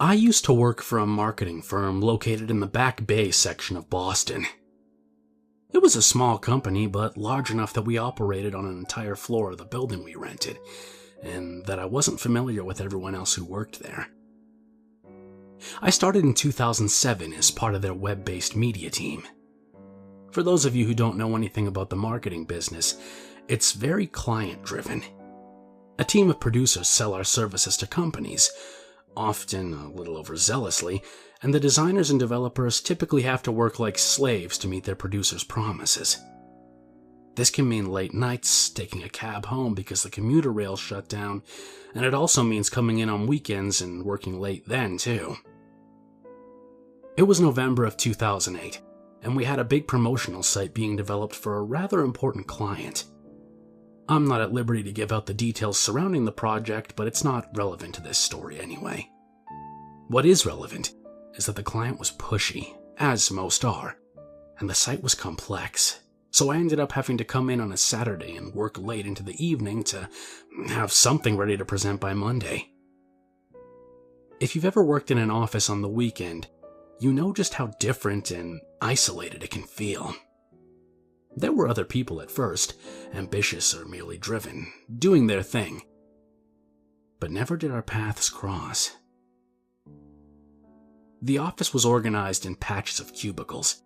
I used to work for a marketing firm located in the Back Bay section of Boston. It was a small company, but large enough that we operated on an entire floor of the building we rented, and that I wasn't familiar with everyone else who worked there. I started in 2007 as part of their web-based media team. For those of you who don't know anything about the marketing business, it's very client-driven. A team of producers sell our services to companies, often a little overzealously, and the designers and developers typically have to work like slaves to meet their producers' promises. This can mean late nights, taking a cab home because the commuter rails shut down, and it also means coming in on weekends and working late then, too. It was November of 2008, and we had a big promotional site being developed for a rather important client. I'm not at liberty to give out the details surrounding the project, but it's not relevant to this story anyway. What is relevant is that the client was pushy, as most are, and the site was complex, so I ended up having to come in on a Saturday and work late into the evening to have something ready to present by Monday. If you've ever worked in an office on the weekend, you know just how different and isolated it can feel. There were other people at first, ambitious or merely driven, doing their thing. But never did our paths cross. The office was organized in patches of cubicles.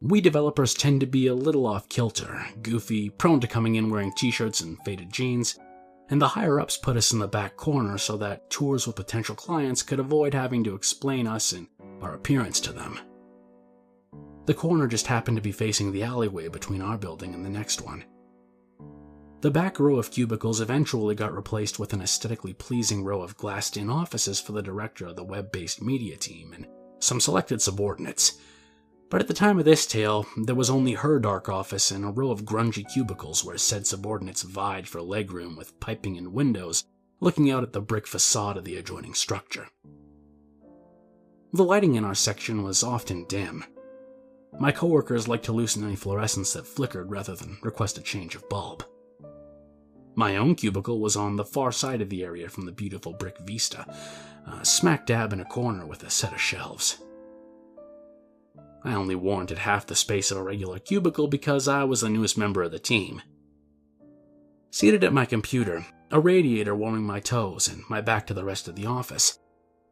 We developers tend to be a little off-kilter, goofy, prone to coming in wearing t-shirts and faded jeans, and the higher-ups put us in the back corner so that tours with potential clients could avoid having to explain us and our appearance to them. The corner just happened to be facing the alleyway between our building and the next one. The back row of cubicles eventually got replaced with an aesthetically pleasing row of glassed-in offices for the director of the web-based media team and some selected subordinates. But at the time of this tale, there was only her dark office and a row of grungy cubicles where said subordinates vied for legroom with piping and windows looking out at the brick facade of the adjoining structure. The lighting in our section was often dim. My coworkers liked to loosen any fluorescents that flickered rather than request a change of bulb. My own cubicle was on the far side of the area from the beautiful brick vista, smack dab in a corner with a set of shelves. I only warranted half the space of a regular cubicle because I was the newest member of the team. Seated at my computer, a radiator warming my toes and my back to the rest of the office,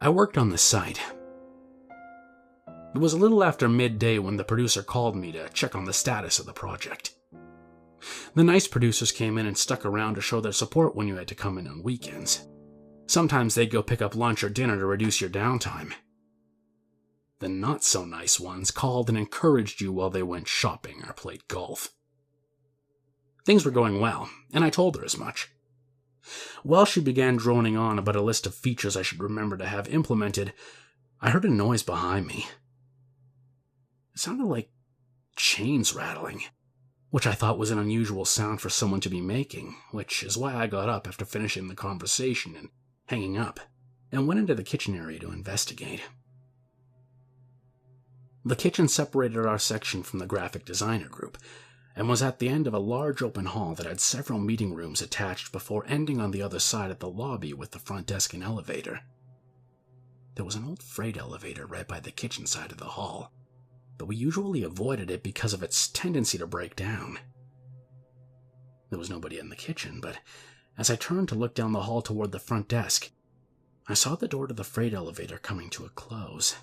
I worked on the site. It was a little after midday when the producer called me to check on the status of the project. The nice producers came in and stuck around to show their support when you had to come in on weekends. Sometimes they'd go pick up lunch or dinner to reduce your downtime. The not-so-nice ones called and encouraged you while they went shopping or played golf. Things were going well, and I told her as much. While she began droning on about a list of features I should remember to have implemented, I heard a noise behind me. It sounded like chains rattling, which I thought was an unusual sound for someone to be making, which is why I got up after finishing the conversation and hanging up, and went into the kitchen area to investigate. The kitchen separated our section from the graphic designer group, and was at the end of a large open hall that had several meeting rooms attached before ending on the other side at the lobby with the front desk and elevator. There was an old freight elevator right by the kitchen side of the hall, but we usually avoided it because of its tendency to break down. There was nobody in the kitchen, but as I turned to look down the hall toward the front desk, I saw the door to the freight elevator coming to a close.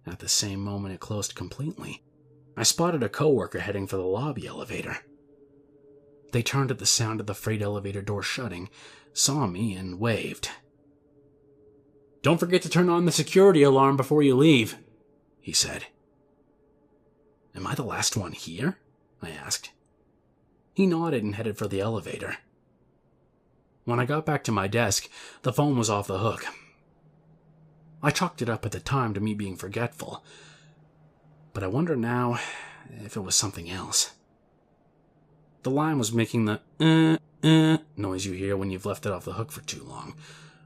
At the same moment it closed completely, I spotted a coworker heading for the lobby elevator. They turned at the sound of the freight elevator door shutting, saw me, and waved. "Don't forget to turn on the security alarm before you leave," he said. "Am I the last one here?" I asked. He nodded and headed for the elevator. When I got back to my desk, the phone was off the hook. I chalked it up at the time to me being forgetful, but I wonder now if it was something else. The line was making the noise you hear when you've left it off the hook for too long,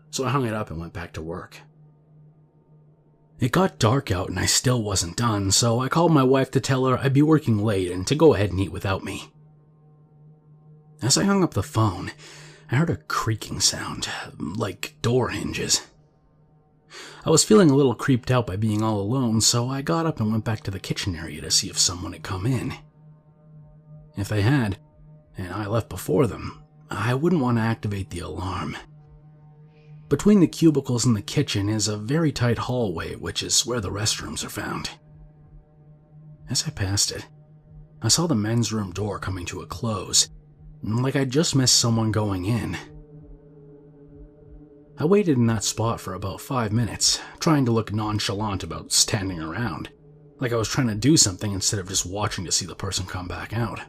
so I hung it up and went back to work. It got dark out and I still wasn't done, so I called my wife to tell her I'd be working late and to go ahead and eat without me. As I hung up the phone, I heard a creaking sound, like door hinges. I was feeling a little creeped out by being all alone, so I got up and went back to the kitchen area to see if someone had come in. If they had, and I left before them, I wouldn't want to activate the alarm. Between the cubicles and the kitchen is a very tight hallway, which is where the restrooms are found. As I passed it, I saw the men's room door coming to a close, like I'd just missed someone going in. I waited in that spot for about 5 minutes, trying to look nonchalant about standing around, like I was trying to do something instead of just watching to see the person come back out.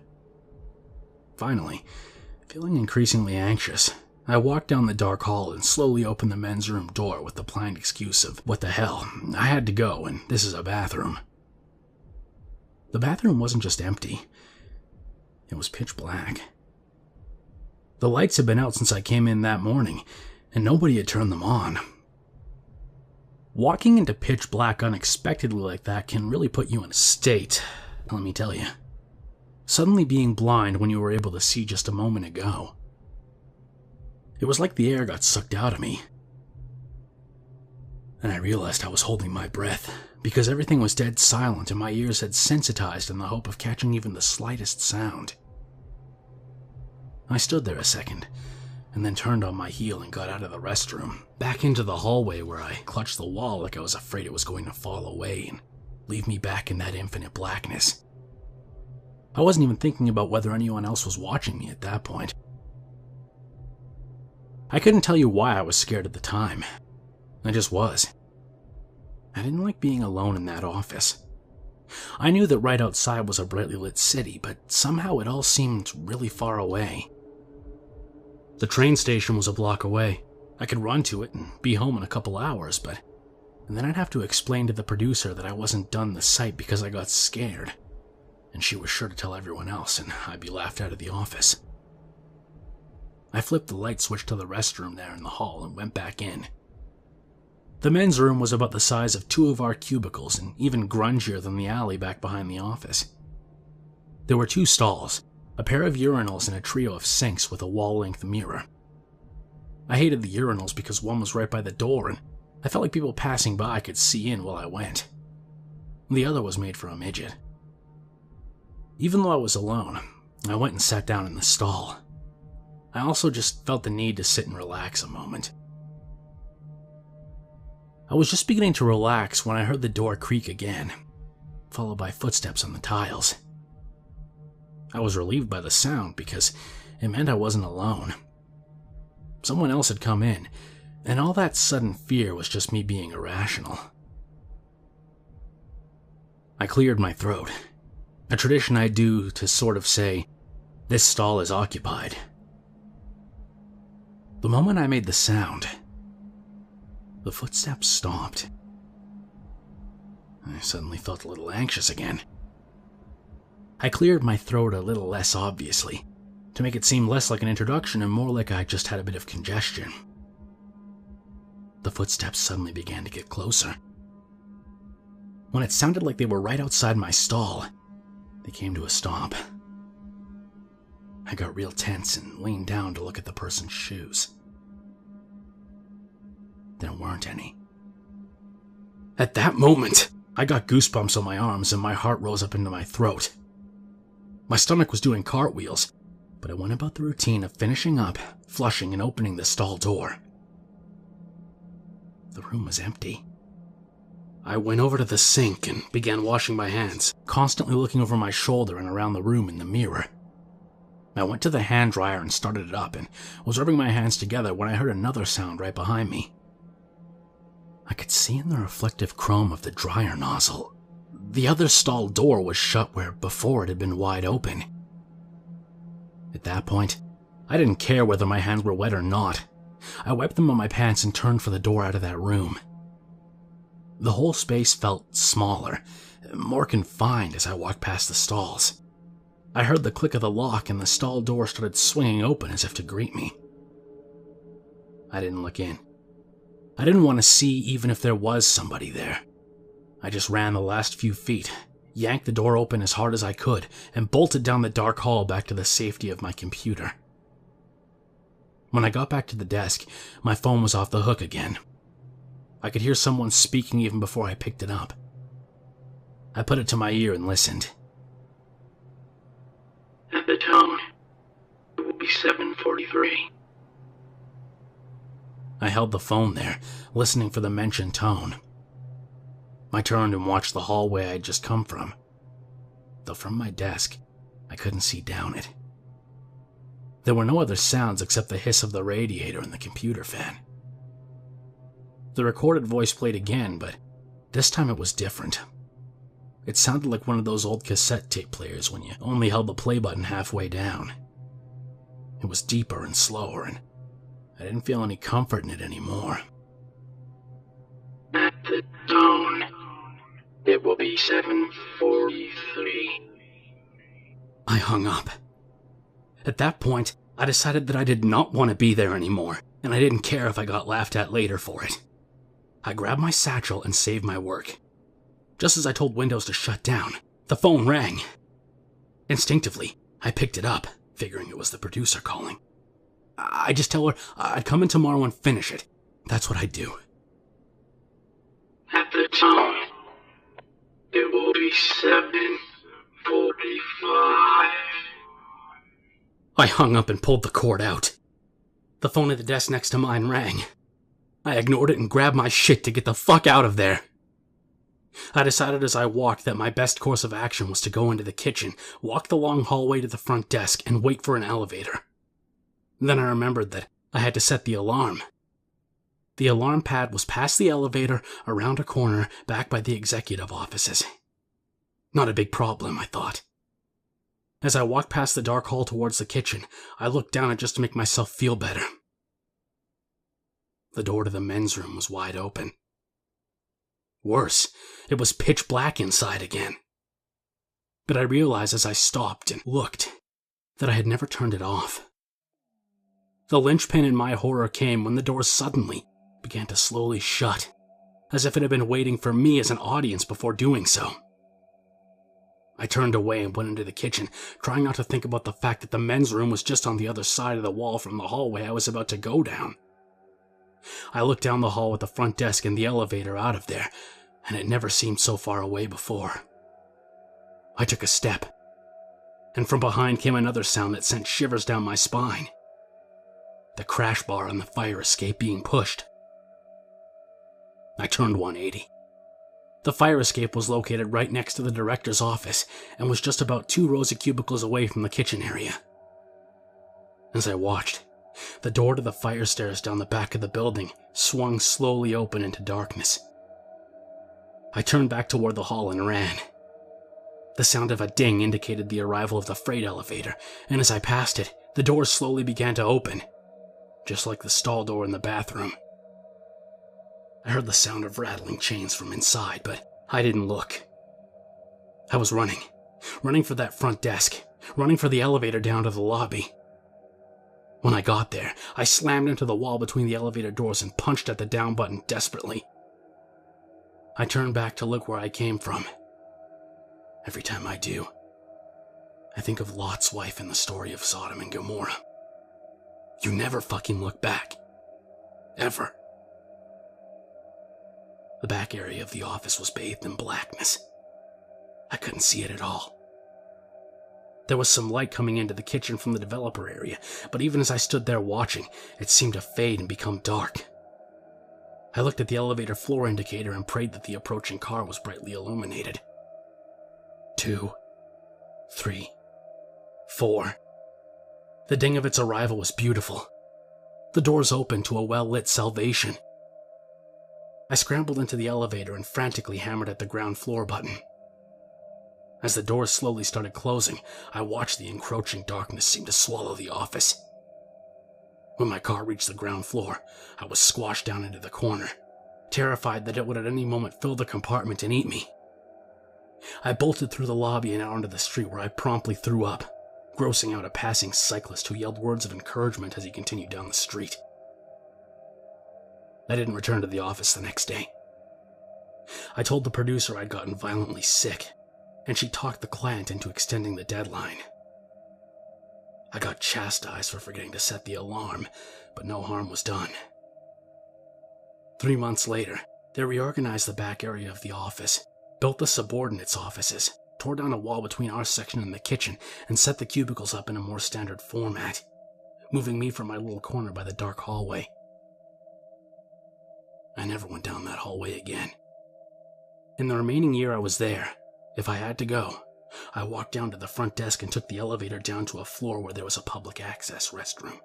Finally, feeling increasingly anxious, I walked down the dark hall and slowly opened the men's room door with the blind excuse of, what the hell, I had to go and this is a bathroom. The bathroom wasn't just empty, it was pitch black. The lights had been out since I came in that morning, and nobody had turned them on. Walking into pitch black unexpectedly like that can really put you in a state, let me tell you. Suddenly being blind when you were able to see just a moment ago. It was like the air got sucked out of me. And I realized I was holding my breath, because everything was dead silent and my ears had sensitized in the hope of catching even the slightest sound. I stood there a second, and then turned on my heel and got out of the restroom, back into the hallway where I clutched the wall like I was afraid it was going to fall away and leave me back in that infinite blackness. I wasn't even thinking about whether anyone else was watching me at that point. I couldn't tell you why I was scared at the time. I just was. I didn't like being alone in that office. I knew that right outside was a brightly lit city, but somehow it all seemed really far away. The train station was a block away. I could run to it and be home in a couple hours, but then I'd have to explain to the producer that I wasn't done the site because I got scared, and she was sure to tell everyone else and I'd be laughed out of the office. I flipped the light switch to the restroom there in the hall and went back in. The men's room was about the size of 2 of our cubicles and even grungier than the alley back behind the office. There were 2 stalls, a pair of urinals and a trio of sinks with a wall-length mirror. I hated the urinals because one was right by the door and I felt like people passing by could see in while I went. The other was made for a midget. Even though I was alone, I went and sat down in the stall. I also just felt the need to sit and relax a moment. I was just beginning to relax when I heard the door creak again, followed by footsteps on the tiles. I was relieved by the sound because it meant I wasn't alone. Someone else had come in, and all that sudden fear was just me being irrational. I cleared my throat, a tradition I do to sort of say, "This stall is occupied." The moment I made the sound, the footsteps stopped. I suddenly felt a little anxious again. I cleared my throat a little less obviously, to make it seem less like an introduction and more like I just had a bit of congestion. The footsteps suddenly began to get closer. When it sounded like they were right outside my stall, they came to a stop. I got real tense and leaned down to look at the person's shoes. There weren't any. At that moment, I got goosebumps on my arms and my heart rose up into my throat. My stomach was doing cartwheels, but I went about the routine of finishing up, flushing, and opening the stall door. The room was empty. I went over to the sink and began washing my hands, constantly looking over my shoulder and around the room in the mirror. I went to the hand dryer and started it up and was rubbing my hands together when I heard another sound right behind me. I could see in the reflective chrome of the dryer nozzle, the other stall door was shut where before it had been wide open. At that point, I didn't care whether my hands were wet or not. I wiped them on my pants and turned for the door out of that room. The whole space felt smaller, more confined as I walked past the stalls. I heard the click of the lock and the stall door started swinging open as if to greet me. I didn't look in. I didn't want to see even if there was somebody there. I just ran the last few feet, yanked the door open as hard as I could, and bolted down the dark hall back to the safety of my computer. When I got back to the desk, my phone was off the hook again. I could hear someone speaking even before I picked it up. I put it to my ear and listened. At the tone, it will be 7:43. I held the phone there, listening for the mentioned tone. I turned and watched the hallway I had just come from, though from my desk, I couldn't see down it. There were no other sounds except the hiss of the radiator and the computer fan. The recorded voice played again, but this time it was different. It sounded like one of those old cassette tape players when you only held the play button halfway down. It was deeper and slower, and I didn't feel any comfort in it anymore. At the tone, it will be 7:43. I hung up. At that point, I decided that I did not want to be there anymore, and I didn't care if I got laughed at later for it. I grabbed my satchel and saved my work. Just as I told Windows to shut down, the phone rang. Instinctively, I picked it up, figuring it was the producer calling. I just tell her I'd come in tomorrow and finish it. That's what I'd do. At the tone, it will be 7:45. I hung up and pulled the cord out. The phone at the desk next to mine rang. I ignored it and grabbed my shit to get the fuck out of there. I decided as I walked that my best course of action was to go into the kitchen, walk the long hallway to the front desk, and wait for an elevator. Then I remembered that I had to set the alarm. The alarm pad was past the elevator, around a corner, back by the executive offices. Not a big problem, I thought. As I walked past the dark hall towards the kitchen, I looked down it just to make myself feel better. The door to the men's room was wide open. Worse, it was pitch black inside again. But I realized as I stopped and looked that I had never turned it off. The linchpin in my horror came when the door suddenly began to slowly shut, as if it had been waiting for me as an audience before doing so. I turned away and went into the kitchen, trying not to think about the fact that the men's room was just on the other side of the wall from the hallway I was about to go down. I looked down the hall with the front desk and the elevator out of there, and it never seemed so far away before. I took a step, and from behind came another sound that sent shivers down my spine. The crash bar on the fire escape being pushed. I turned 180. The fire escape was located right next to the director's office and was just about 2 rows of cubicles away from the kitchen area. As I watched, the door to the fire stairs down the back of the building swung slowly open into darkness. I turned back toward the hall and ran. The sound of a ding indicated the arrival of the freight elevator, and as I passed it, the door slowly began to open, just like the stall door in the bathroom. I heard the sound of rattling chains from inside, but I didn't look. I was running for that front desk, running for the elevator down to the lobby. When I got there, I slammed into the wall between the elevator doors and punched at the down button desperately. I turned back to look where I came from. Every time I do, I think of Lot's wife in the story of Sodom and Gomorrah. You never fucking look back. Ever. The back area of the office was bathed in blackness. I couldn't see it at all. There was some light coming into the kitchen from the developer area, but even as I stood there watching, it seemed to fade and become dark. I looked at the elevator floor indicator and prayed that the approaching car was brightly illuminated. 2, 3, 4. The ding of its arrival was beautiful. The doors opened to a well-lit salvation. I scrambled into the elevator and frantically hammered at the ground floor button. As the doors slowly started closing, I watched the encroaching darkness seem to swallow the office. When my car reached the ground floor, I was squashed down into the corner, terrified that it would at any moment fill the compartment and eat me. I bolted through the lobby and out onto the street where I promptly threw up, grossing out a passing cyclist who yelled words of encouragement as he continued down the street. I didn't return to the office the next day. I told the producer I'd gotten violently sick, and she talked the client into extending the deadline. I got chastised for forgetting to set the alarm, but no harm was done. 3 months later, They reorganized the back area of the office, built the subordinates' offices, tore down a wall between our section and the kitchen, and set the cubicles up in a more standard format, moving me from my little corner by the dark hallway. I never went down that hallway again. In the remaining year I was there, if I had to go, I walked down to the front desk and took the elevator down to a floor where there was a public access restroom.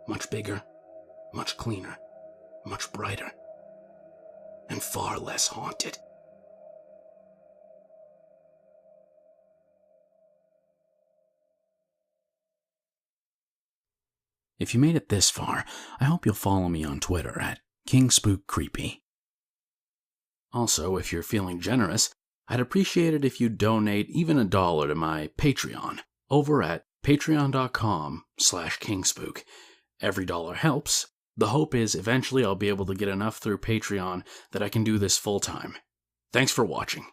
Much bigger, much cleaner, much brighter, and far less haunted. If you made it this far, I hope you'll follow me on Twitter at KingSpookCreepy. Also, if you're feeling generous, I'd appreciate it if you donate even $1 to my Patreon over at patreon.com/KingSpook. Every dollar helps. The hope is eventually I'll be able to get enough through Patreon that I can do this full time. Thanks for watching.